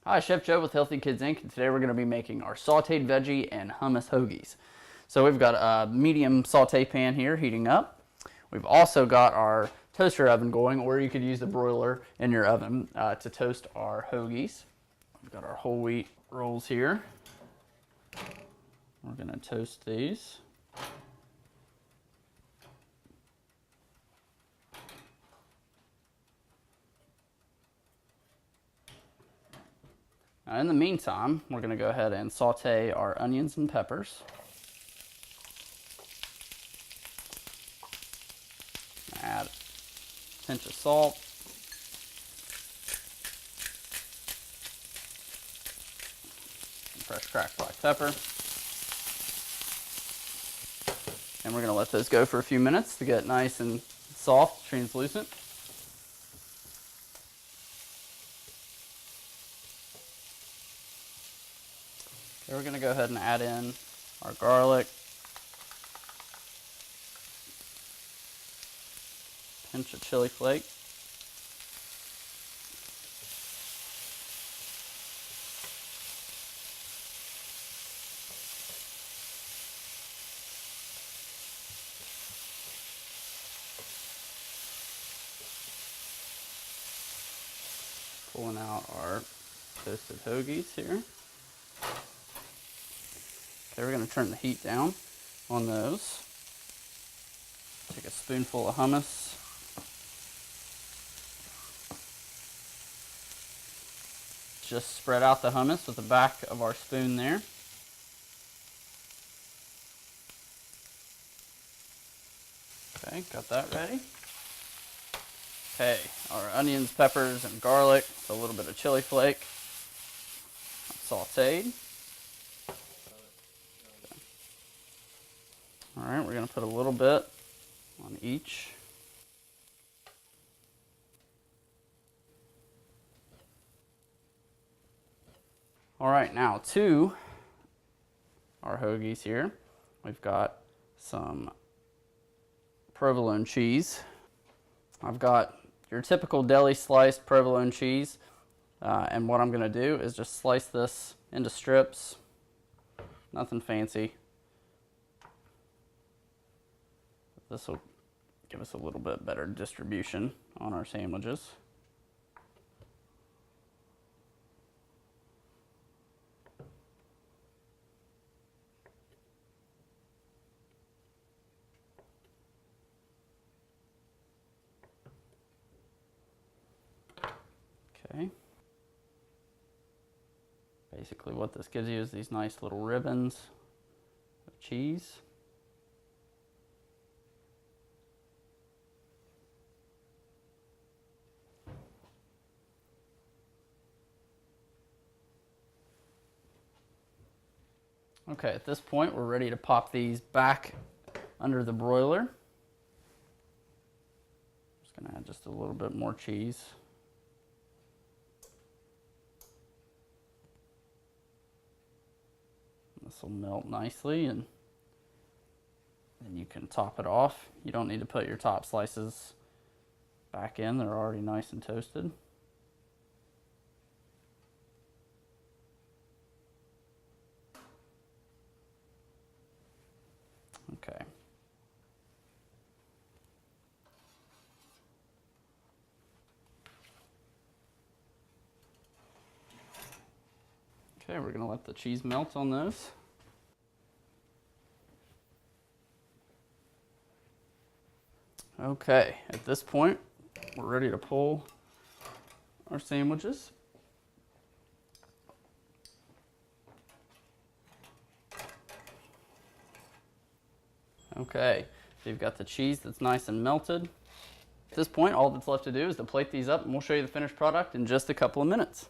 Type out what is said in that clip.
Hi, Chef Joe with Healthy Kids Inc. And today we're going to be making our sauteed veggie and hummus hoagies. So we've got a medium saute pan here heating up. We've also got our toaster oven going, or you could use the broiler in your oven to toast our hoagies. We've got our whole wheat rolls here. We're going to toast these. Now in the meantime, we're going to go ahead and saute our onions and peppers. Add a pinch of salt. Fresh cracked black pepper. And we're going to let those go for a few minutes to get nice and soft, translucent. Okay, we're going to go ahead and add in our garlic, pinch of chili flake, pulling out our toasted hoagies here. Okay, we're going to turn the heat down on those. Take a spoonful of hummus. Just spread out the hummus with the back of our spoon there. Okay, got that ready. Okay, our onions, peppers, and garlic, a little bit of chili flake, sauteed. All right, we're going to put a little bit on each. All right, now to our hoagies here. We've got some provolone cheese. I've got your typical deli sliced provolone cheese, and what I'm going to do is just slice this into strips. Nothing fancy. This will give us a little bit better distribution on our sandwiches. Okay. Basically what this gives you is these nice little ribbons of cheese. Okay, at this point we're ready to pop these back under the broiler. Just going to add just a little bit more cheese. This will melt nicely, and then you can top it off. You don't need to put your top slices back in, they're already nice and toasted. Okay. Okay, we're going to let the cheese melt on those. Okay, at this point, we're ready to pull our sandwiches. Okay, so you've got the cheese that's nice and melted. At this point, all that's left to do is to plate these up, and we'll show you the finished product in just a couple of minutes.